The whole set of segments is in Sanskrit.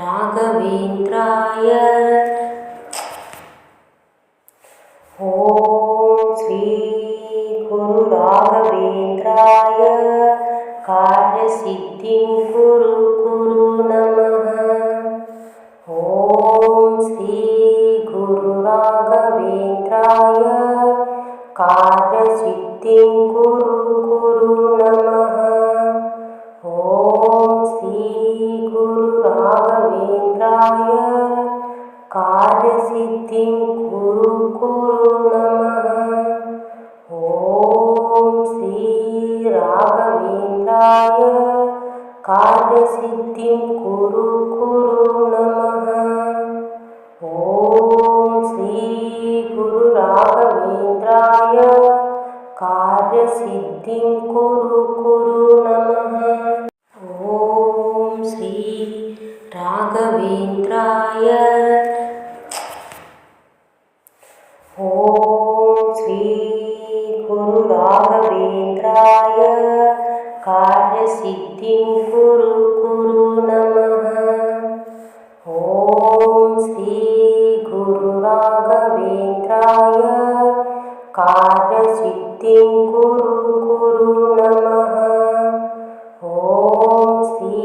राघवेन्द्राय ॐ श्री गुरु राघवेन्द्राय कार्यसिद्धिं कुरु कुरु नमः। ॐ श्री गुरु राघवेन्द्राय कार्यसिद्धिं कुरु कुरु नमः। ॐ श्री गुरु राघवेन्द्राय कार्यसिद्धिं कुरु कुरु नमः। ॐ श्री राघवेन्द्राय कार्यसिद्धिं कुरु कुरु नमः। ॐ श्री गुरु राघवेन्द्राय कार्यसिद्धिं कुरु कुरु नमः। ॐ श्री राघवेन्द्राय ॐ श्री गुरु राघवेन्द्राय कार्यसिद्धिं कुरु कुरु नमः। ॐ श्री गुरु राघवेन्द्राय कार्यसिद्धिं कुरु कुरु नमः। ॐ श्री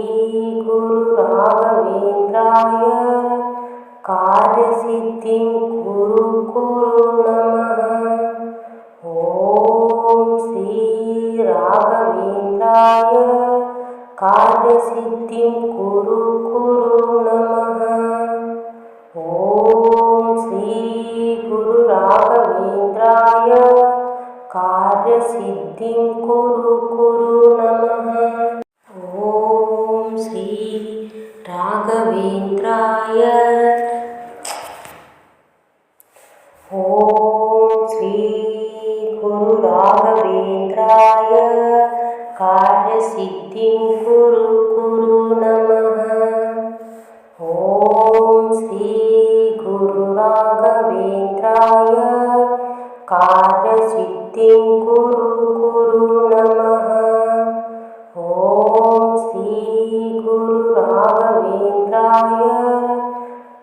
गुरु राघवेन्द्राय कार्यसिद्धिं कुरु कुरु नमः। ॐ श्री राघवेन्द्राय कार्यसिद्धिं कुरु कुरु नमः। ॐ श्री गुरु राघवेन्द्राय कार्यसिद्धिं कुरु कुरु नमः। ॐ श्री राघवेन्द्राय ॐ श्री गुरु राघवेन्द्राय कार्यसिद्धिं कुरु कुरु नमः। ॐ श्री गुरु राघवेन्द्राय कार्यसिद्धिं कुरु कुरु नमः। ॐ श्री गुरु राघवेन्द्राय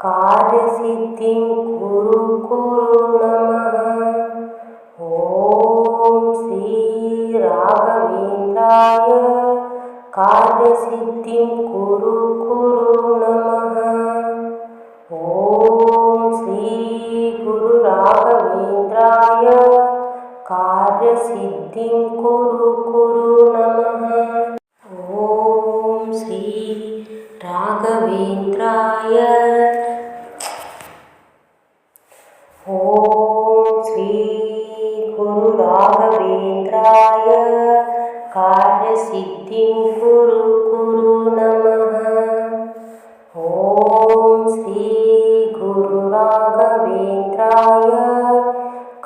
कार्यसिद्धिं कुरु कुरु नमः। ॐ श्री राघवेन्द्राय कार्यसिद्धिं कुरु कुरु नमः। ॐ श्री गुरु राघवेन्द्राय कार्यसिद्धिं कुरु कुरु नमः। ॐ श्री राघवेन्द्राय ॐ श्री गुरु राघवेन्द्राय कार्यसिद्धिं कुरु कुरु नमः। ॐ श्री गुरु राघवेन्द्राय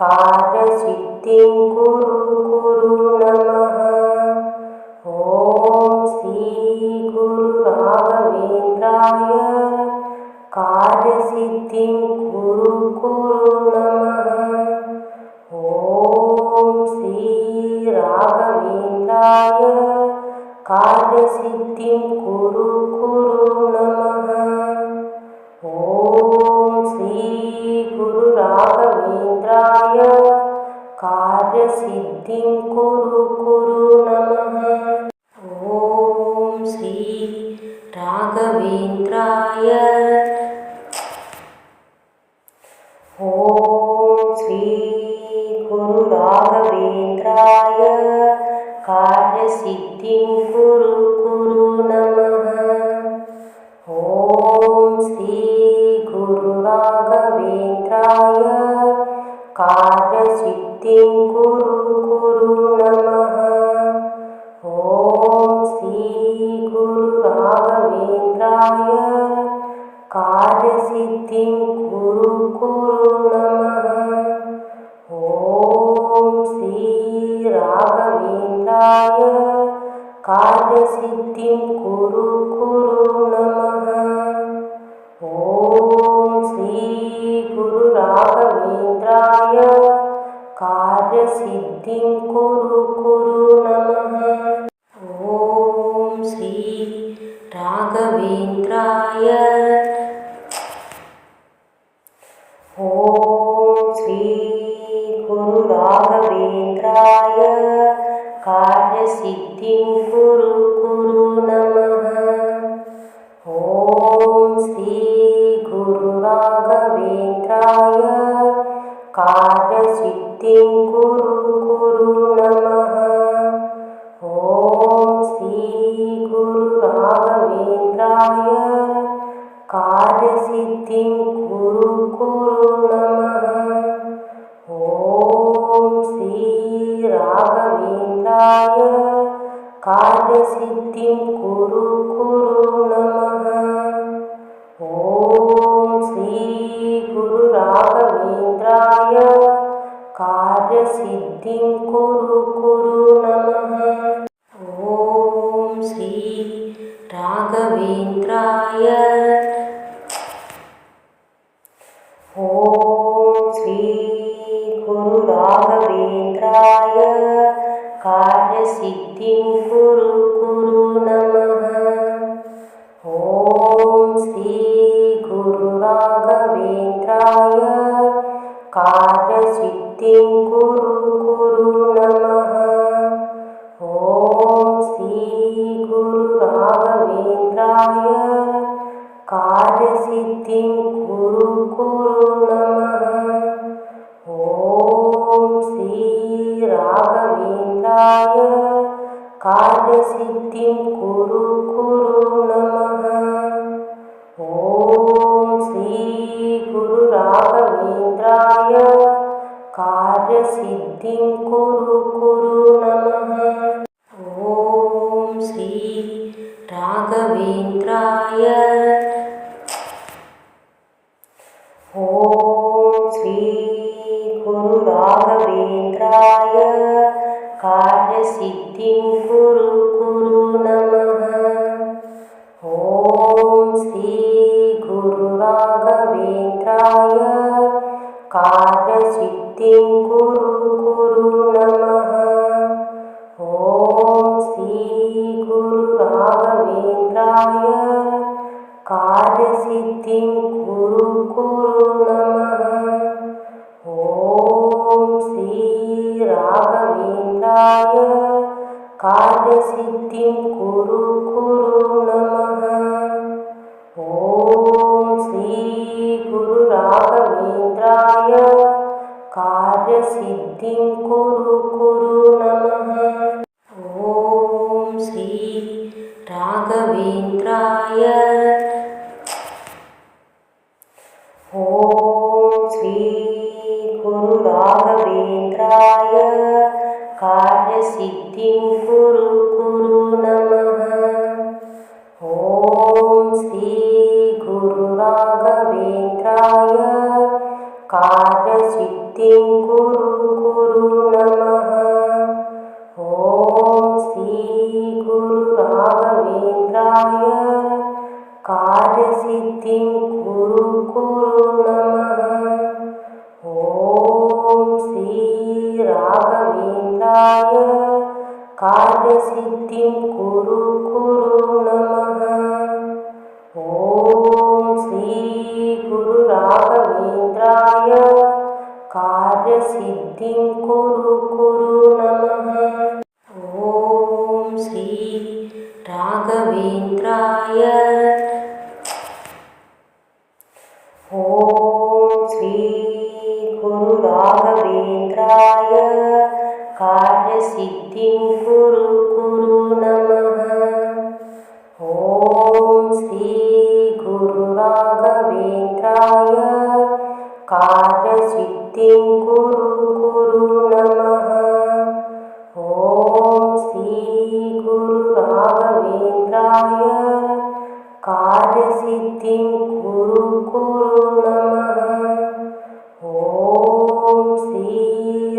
कार्यसिद्धिं कुरु कुरु नमः। ॐ श्री गुरु राघवेन्द्राय कार्यसिद्धिं कुरु कुरु नमः। ॐ श्री राघवेन्द्राय कार्यसिद्धिं कुरु कुरु नमः। ॐ श्री गुरु राघवेन्द्राय कार्यसिद्धिं कुरु कुरु नमः। ॐ श्री राघवेन्द्राय ॐ श्री गुरु राघवेन्द्राय कार्यसिद्धिं कुरु कुरु नमः। ॐ श्री गुरु राघवेन्द्राय कार्यसिद्धिं कुरु कुरु नमः। ॐ श्री गुरु राघवेन्द्राय कार्यसिद्धिं कुरु कुरु नमः। ॐ श्री राघवेन्द्राय कार्यसिद्धिं कुरु कुरु नमः। ॐ श्री गुरु राघवेन्द्राय कार्यसिद्धिं कुरु कुरु नमः। ॐ श्री राघवेन्द्राय ॐ श्री गुरु राघवेन्द्राय कार्यसिद्धिं कुरु कुरु नमः। ॐ श्री गुरु राघवेन्द्राय कार्यसिद्धिं कुरु कुरु नमः। ॐ श्री गुरु राघवेन्द्राय कार्यसिद्धिं कुरु कुरु नमः। ॐ श्री राघवेन्द्राय कार्यसिद्धिं कुरु कुरु नमः। ॐ श्री गुरु राघवेन्द्राय कार्यसिद्धिं कुरु कुरु नमः। ॐ श्री राघवेन्द्राय ॐ श्री गुरु राघवेन्द्राय कार्यसिद्धिं कुरु कुरु नमः। ॐ श्री गुरु राघवेन्द्राय कार्यसिद्धिं कुरु कुरु नमः। ॐ श्री गुरु राघवेन्द्राय कार्यसिद्धिं कुरु कुरु नमः। ॐ श्री राघवेन्द्राय कार्यसिद्धिं कुरु कुरु नमः। ॐ श्री गुरु राघवेन्द्राय कार्यसिद्धिं कुरु कुरु नमः। ॐ श्री राघवेन्द्राय ॐ श्री गुरु राघवेन्द्राय कार्यसिद्धिं कुरु कुरु नमः। ॐ श्री गुरु राघवेन्द्राय कार्यसिद्धिं कुरु कुरु नमः। ॐ श्री गुरु राघवेन्द्राय कार्यसिद्धिं कुरु कुरु नमः। ॐ श्री राघवेन्द्राय कार्यसिद्धिं कुरु कुरु नमः। ॐ श्री गुरु राघवेन्द्राय कार्यसिद्धिं कुरु कुरु नमः। ॐ श्री राघवेन्द्राय ॐ श्री गुरु राघवेन्द्राय कार्यसिद्धिं कुरु कुरु नमः। ॐ श्री गुरु राघवेन्द्राय कार्यसिद्धिं कुरु कुरु नमः। ॐ श्री गुरु राघवेन्द्राय कार्यसिद्धिं कुरु कुरु नमः। ॐ श्री राघवेन्द्राय कार्यसिद्धिं कुरु कुरु नमः। ॐ श्री गुरु राघवेन्द्राय कार्यसिद्धिं कुरु कुरु नमः। ॐ श्री राघवेन्द्राय ॐ श्री गुरु राघवेन्द्राय कार्यसिद्धिं कुरु कुरु नमः। ॐ श्री गुरु राघवेन्द्राय कार्यसिद्धिं कुरु कुरु नमः। ॐ श्री गुरु राघवेन्द्राय कार्यसिद्धिं कुरु कुरु नमः। ॐ श्री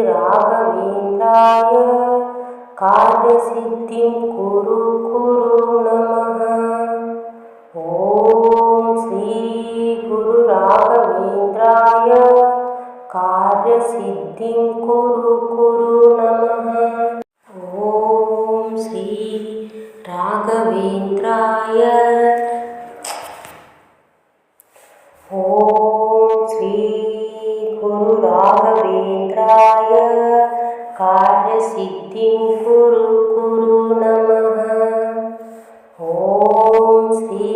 राघवेन्द्राय कार्यसिद्धिं कुरु कुरु नमः। ॐ श्री गुरु राघवेन्द्राय कार्यसिद्धिं कुरु कुरु नमः। ॐ श्री राघवेन्द्राय ஓம் ஸ்ரீ குரு ராகவேந்திராய காரிய சித்திம் குரு குரு நமஹ. ஓம் ஸ்ரீ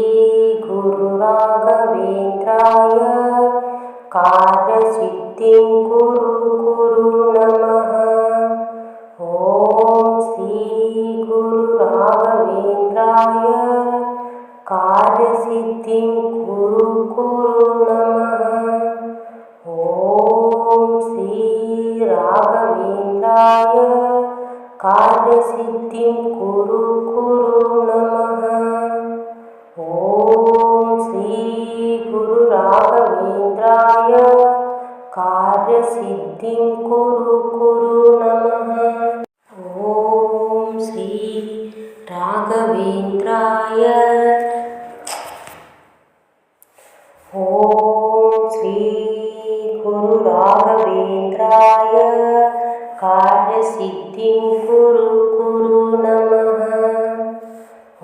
குரு ராகவேந்திராய காரிய சித்திம் குரு குரு நமஹ. ஓம் ஸ்ரீ குரு ராகவேந்திராய காரிய சித்திம் குரு குரு நமஹ. ஓம் ஸ்ரீ ராகவேந்திராய காரிய சித்திம் குரு குரு நமஹ. ஓம் ஸ்ரீ குரு ராகவேந்திராய காரிய சித்திம் குரு குரு நமஹ. ஓம் ஸ்ரீ ராகவேந்திராய ஓம் ஸ்ரீ குரு ராகவேந்திராய காரிய சித்திம் குரு குரு நமஹ.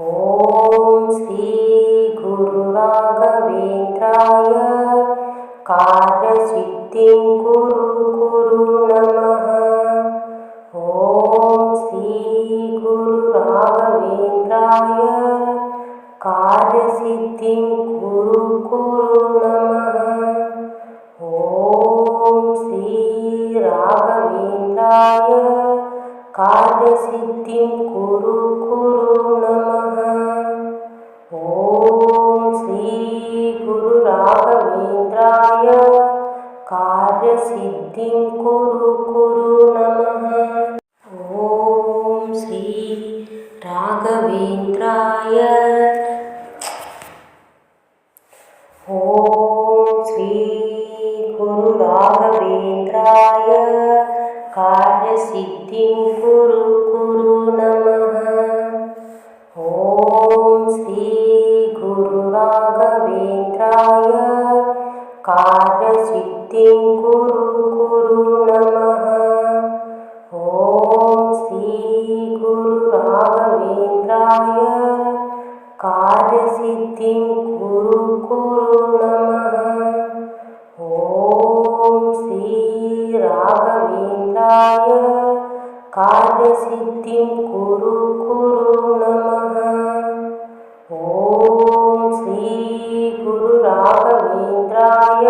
ஓம் ஸ்ரீ குரு ராகவேந்திராய காரிய சித்திம் குரு குரு நமஹ. ஓம் ஸ்ரீ குரு ராகவேந்திராய காரிய சித்திம் குரு குரு நமஹ. ஓம் ஸ்ரீ ராகவேந்திராய காரிய சித்திம் குரு குரு நமஹ. ஓம் ஸ்ரீ குரு ராகவேந்திராய காரிய சித்திம் குரு குரு நமஹ. ஓம் ஸ்ரீ ராகவேந்திராய ஓம் ஸ்ரீ குரு ராகவேந்திராய காரிய சித்திம் குரு குரு நமஹ. ஓம் ஸ்ரீ குரு ராகவேந்திராய காரிய சித்திம் குரு குரு நமஹ. ஓம் ஸ்ரீ குரு ராகவேந்திராய காரிய சித்திம் குரு குரு நமஹ. ஓம் ஸ்ரீ ராகவேந்திராய காரிய சித்திம் குரு குரு நமஹ. ஓம் ஸ்ரீ குரு ராகவேந்திராய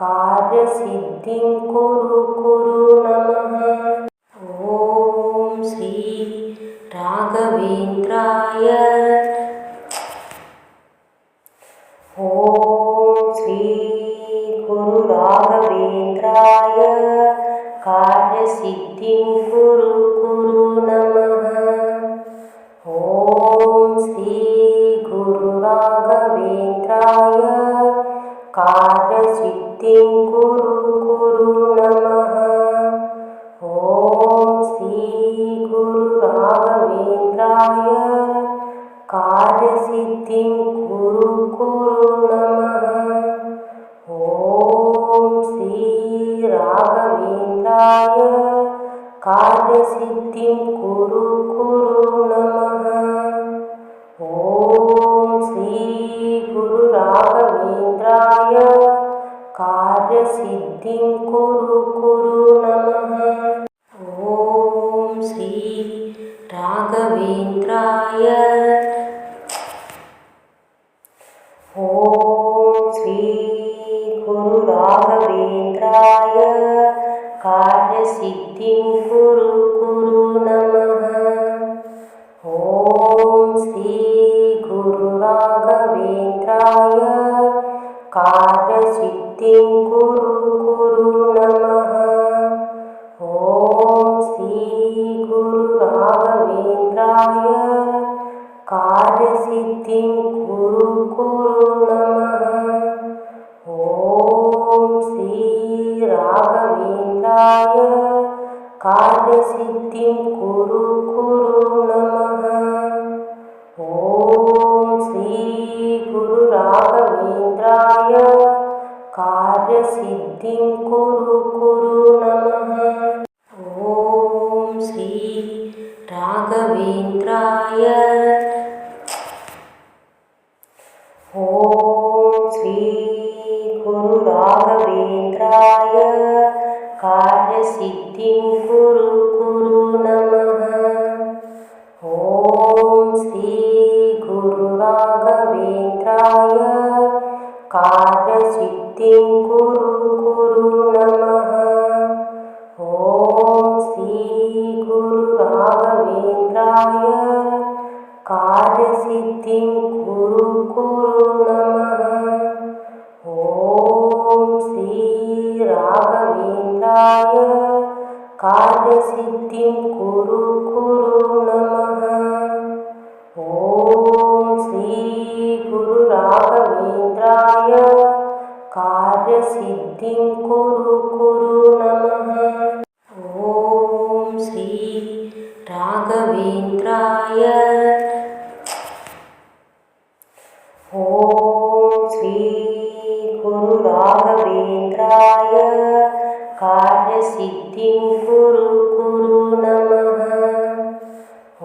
காரிய சித்திம் குரு குரு நமஹ. ஓம் ஸ்ரீ ராகவேந்திராய ஓம் ஸ்ரீ குரு ராகவேந்திராய காரிய சித்திம் குரு குரு நமஹ. ஓம் ஸ்ரீ குரு ராகவேந்திராய காரிய சித்திம் குரு குரு நமஹ. ஓம் ஸ்ரீ குரு ராகவேந்திராய காரிய சித்திம் குரு குரு நமஹ. ஓம் ஸ்ரீ ராகவேந்திராய காரிய சித்திம் குரு குரு நமஹ. ஓம் ஸ்ரீ குரு ராகவேந்திராய காரிய சித்திம் குரு குரு நமஹ. ஓம் ஸ்ரீ ராகவேந்திராய ஓம் ஸ்ரீ குரு ராகவேந்திராய காரிய சித்திம் குரு குரு நமஹ. ஓம் ஸ்ரீ குரு ராகவேந்திராய காரிய சித்திம் குரு குரு நமஹ. ஓம் ஸ்ரீ குரு ராகவேந்திராய காரிய சித்திம் குரு குரு நமஹ. ஓம் ஸ்ரீ ராகவேந்திராய காரிய சித்திம் குரு குரு நமஹ. ஓம் ஸ்ரீ குரு ராகவேந்திராய காரிய சித்திம் குரு குரு நமஹ. ஓம் ஸ்ரீ ராகவேந்திராய ஓம் ஸ்ரீ குரு ராகவேந்திராய காரிய சித்திம் குரு குரு நமஹ. ஓம் ஸ்ரீ குரு ராகவேந்திராய காரிய சித்திம் குரு குரு நமஹ. ஓம் ஸ்ரீ குரு ராகவேந்திராய காரிய சித்திம் குரு குரு நமஹ. ஓம் ஸ்ரீ ராகவேந்திராய காரிய சித்திம் குரு குரு நமஹ. ஓம் ஸ்ரீ குரு ராகவேந்திராய காரிய சித்திம் குரு குரு நமஹ. ஓம் ஸ்ரீ ராகவேந்திராய ஓம் ஸ்ரீ குரு ராகவேந்திராய காரிய சித்திம் குரு குரு நமஹ.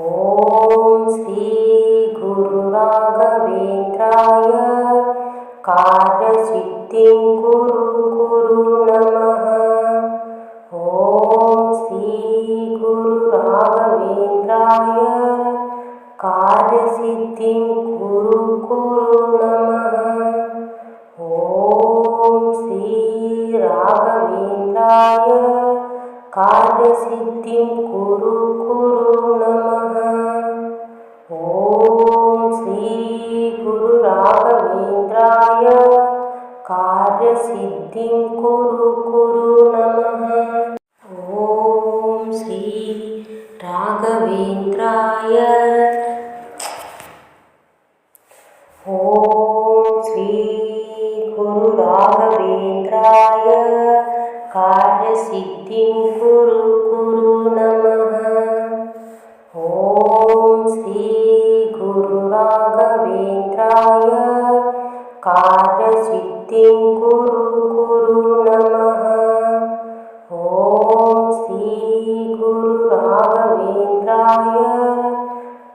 ஓம் ஸ்ரீ குரு ராகவேந்திராய காரிய சித்திம் குரு குரு நமஹ. ஓம் ஸ்ரீ குரு ராகவேந்திராய காரிய சித்திம் குரு குரு நமஹ. ஓம் ஸ்ரீ ராகவேந்திராய காரிய சித்திம் குரு குரு நமஹ. ஓம் ஸ்ரீ குரு ராகவேந்திராய காரிய சித்திம் குரு குரு நமஹ. ஓம் ஸ்ரீ ராகவேந்திராய ஓம் ஸ்ரீ குரு ராகவேந்திராய காரிய சித்திம் குரு குரு நமஹ. ஓம் ஸ்ரீ குரு ராகவேந்திராய காரிய சித்திம் குரு குரு நமஹ. ஓம் ஸ்ரீ குரு ராகவேந்திராய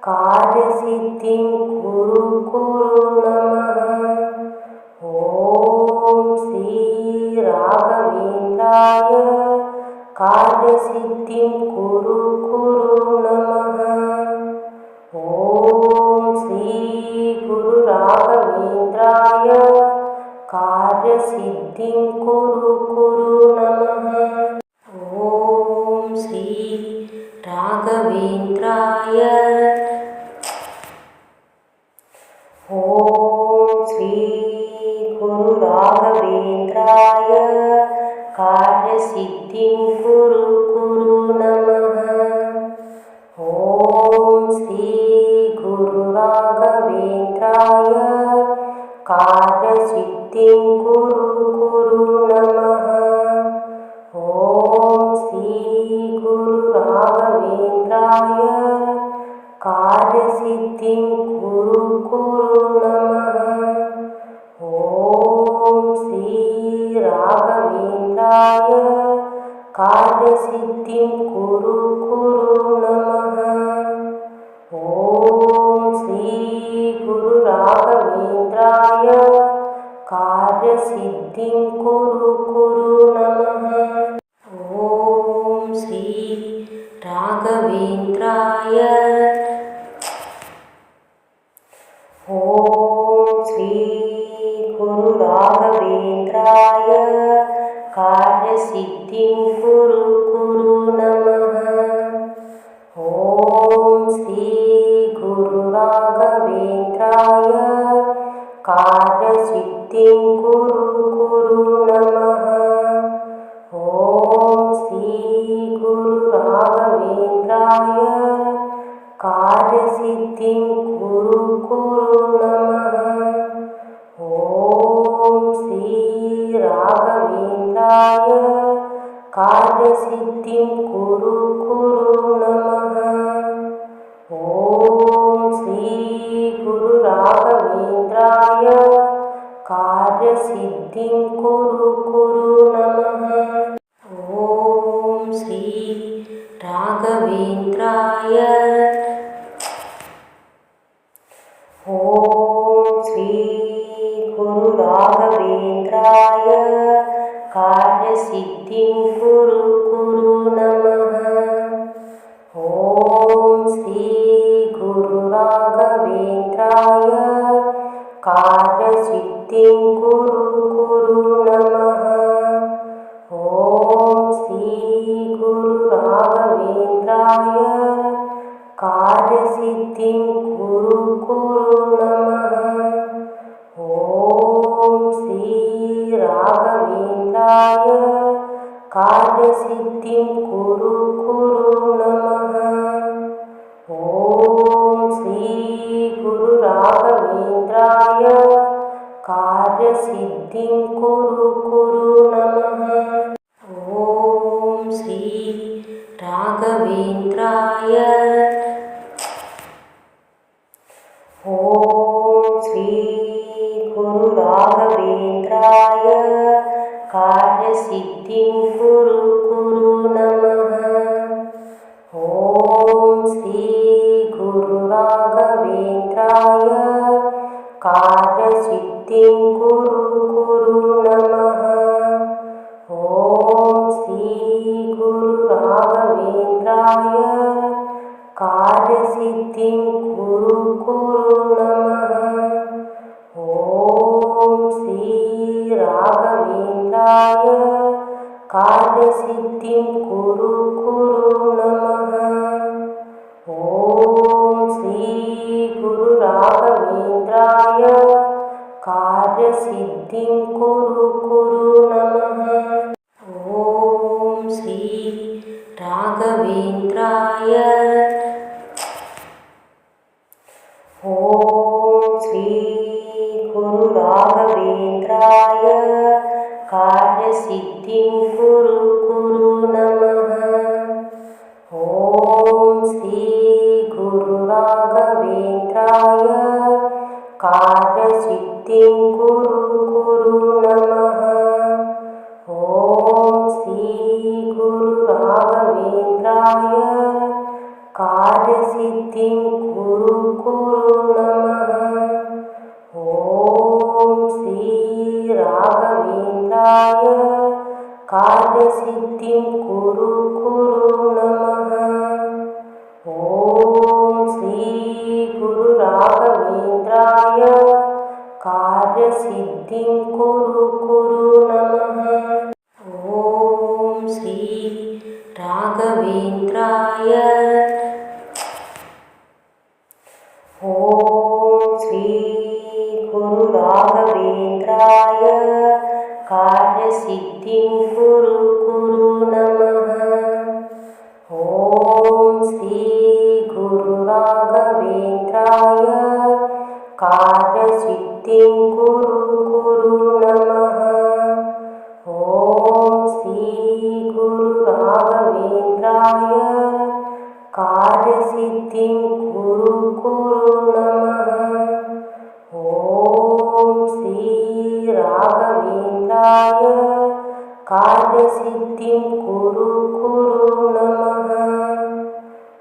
காரிய சித்திம் குரு குரு நமஹ. ஓம் ஸ்ரீ ராகவேந்திராய காரிய சித்திம் குரு குரு நமஹ. ஓம் ஸ்ரீ குரு ராகவேந்திராய காரிய சித்திம் குரு குரு நமஹ. ஓம் ஸ்ரீ ராகவேந்திராய ஓம் ஸ்ரீ குரு ராகவேந்திராய காரிய சித்திம் குரு குரு நமஹ. ஓம் ஸ்ரீ குரு ராகவேந்திராய காரிய சித்திம் குரு குரு நமஹ. ஓம் ஸ்ரீ குரு ராகவேந்திராய காரிய சித்திம் குரு குரு நமஹ. ஓம் ஸ்ரீ ராகவேந்திராய காரிய சித்திம் குரு குரு நமஹ. ஓம் ஸ்ரீ குரு ராகவேந்திராய காரிய சித்திம் குரு குரு நமஹ. ஓம் ஸ்ரீ ராகவேந்திராய ஓம் ஸ்ரீ குரு ராகவேந்திராய காரிய சித்திம் குரு குரு நமஹ. ஓம் ஸ்ரீ குரு ராகவேந்திராய காரிய சித்திம் குரு குரு நமஹ. ஓம் ஸ்ரீ குரு ராகவேந்திராய காரிய சித்திம் குரு குரு நமஹ. ஓம் ஸ்ரீ ராகவேந்திராய காரிய சித்திம் குரு குரு நமஹ. ஓம் ஸ்ரீ குரு ராகவேந்திராய காரிய சித்திம் குரு குரு நமஹ. ஓம் ஸ்ரீ ராகவேந்திராய ஓம் ஸ்ரீ राघवेन्द्राय कार्यसिद्धिं कुरु कुरु नमः। ॐ श्री गुरु राघवेन्द्राय कार्यसिद्धिं कुरु कुरु नमः। ॐ श्री गुरु राघवेन्द्राय कार्यसिद्धिं कुरु कुरु नमः। ॐ श्री राघवेन्द्राय कार्यसिद्धिं कुरु कुरु नमः। ॐ श्री गुरु राघवेन्द्राय कार्यसिद्धिं कुरु कुरु नमः। ॐ श्री राघवेन्द्राय गुरु राघवेन्द्राय कार्यसिद्धिं कुरु कुरु नमः। ॐ श्री गुरु राघवेन्द्राय कार्यसिद्धिं कुरु कुरु नमः। ॐ श्री गुरु राघवेन्द्राय कार्यसिद्धिं कुरु कुरु नमः। ॐ श्री राघवेन्द्राय कार्यसिद्धिं कुरु कुरु नमः। ॐ श्री गुरु राघवेन्द्राय कार्यसिद्धिं कुरु कुरु नमः। ॐ श्री राघवेन्द्राय गुरु राघवेन्द्राय कार्यसिद्धिं कुरु कुरु नमः। ॐ श्री गुरु राघवेन्द्राय कार्यसिद्धिं कुरु कुरु नमः। ॐ श्री गुरु राघवेन्द्राय कार्यसिद्धिं कुरु कुरु नमः। ॐ श्री राघवेन्द्राय कार्यसिद्धिं कुरु कुरु नमः। ॐ श्री गुरु राघवेन्द्राय कार्यसिद्धिं कुरु कुरु नमः। ॐ श्री राघवेन्द्राय गुरु राघवेन्द्राय कार्यसिद्धिं कुरु कुरु नमः। ॐ श्री गुरु राघवेन्द्राय कार्यसिद्धिं कुरु कुरु नमः। ॐ श्री गुरु राघवेन्द्राय कार्यसिद्धिं कुरु कुरु नमः। ॐ श्री राघवेन्द्राय कार्यसिद्धिं कुरु कुरु नमः।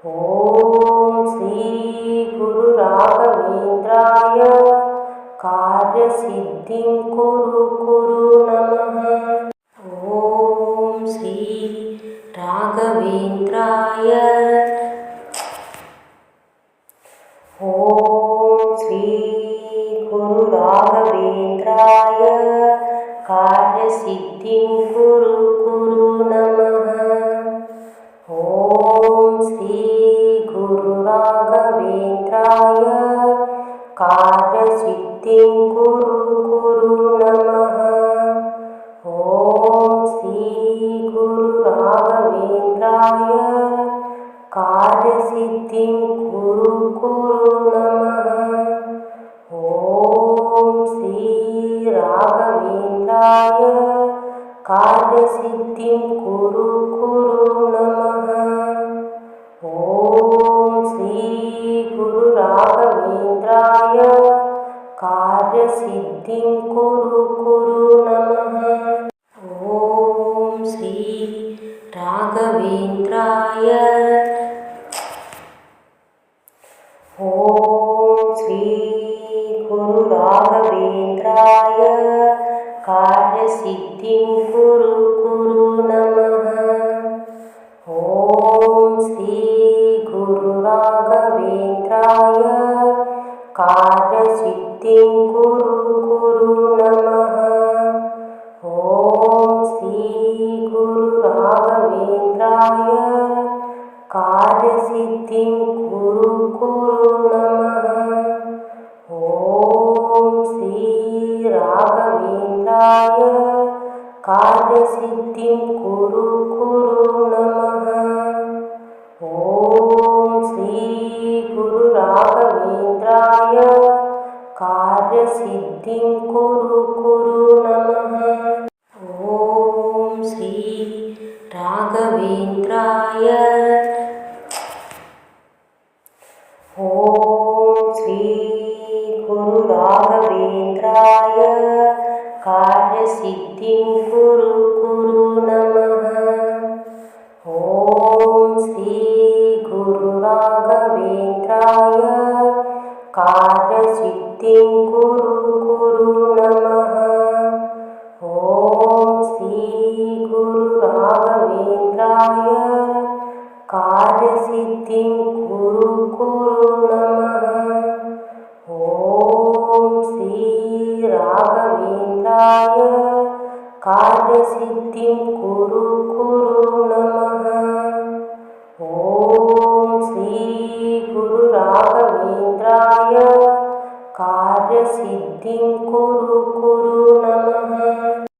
ॐ श्री गुरु राघवेन्द्राय कार्यसिद्धिं कुरु कुरु नमः। ॐ श्री राघवेन्द्राय गुरु राघवेन्द्राय कार्यसिद्धिं कुरु कुरु नमः। ॐ श्री गुरु राघवेन्द्राय कार्यसिद्धिं कुरु कुरु नमः। ॐ श्री गुरु राघवेन्द्राय कार्यसिद्धिं कुरु कुरु नमः। ॐ श्री राघवेन्द्राय कार्यसिद्धिं कुरु कुरु नमः। ॐ श्री गुरु राघवेन्द्राय कार्यसिद्धिं कुरु कुरु नमः। ॐ श्री राघवेन्द्राय ॐ श्री गुरु राघवेन्द्राय राघवेन्द्राय कार्यसिद्धिं कुरु कुरु नमः। ॐ श्री गुरु राघवेन्द्राय कार्यसिद्धिं कुरु कुरु नमः। ॐ श्री गुरु राघवेन्द्राय कार्यसिद्धिं कुरु कुरु नमः। ॐ श्री राघवेन्द्राय कार्यसिद्धिं कुरु कुरु नमः। ॐ श्री गुरु राघवेन्द्राय कार्यसिद्धिं कुरु कुरु नमः। ॐ श्री राघवेन्द्राय ॐ श्री गुरु राघवेन्द्राय कार्यसिद्धिं कुरु कुरु नमः। ॐ श्री गुरु राघवेन्द्राय कार्यसिद्धिं कुरु कुरु नमः। ॐ श्री गुरु राघवेन्द्राय कार्यसिद्धिं कुरु कुरु नमः। ॐ श्री राघवेन्द्राय कार्यसिद्धिं कुरु कुरु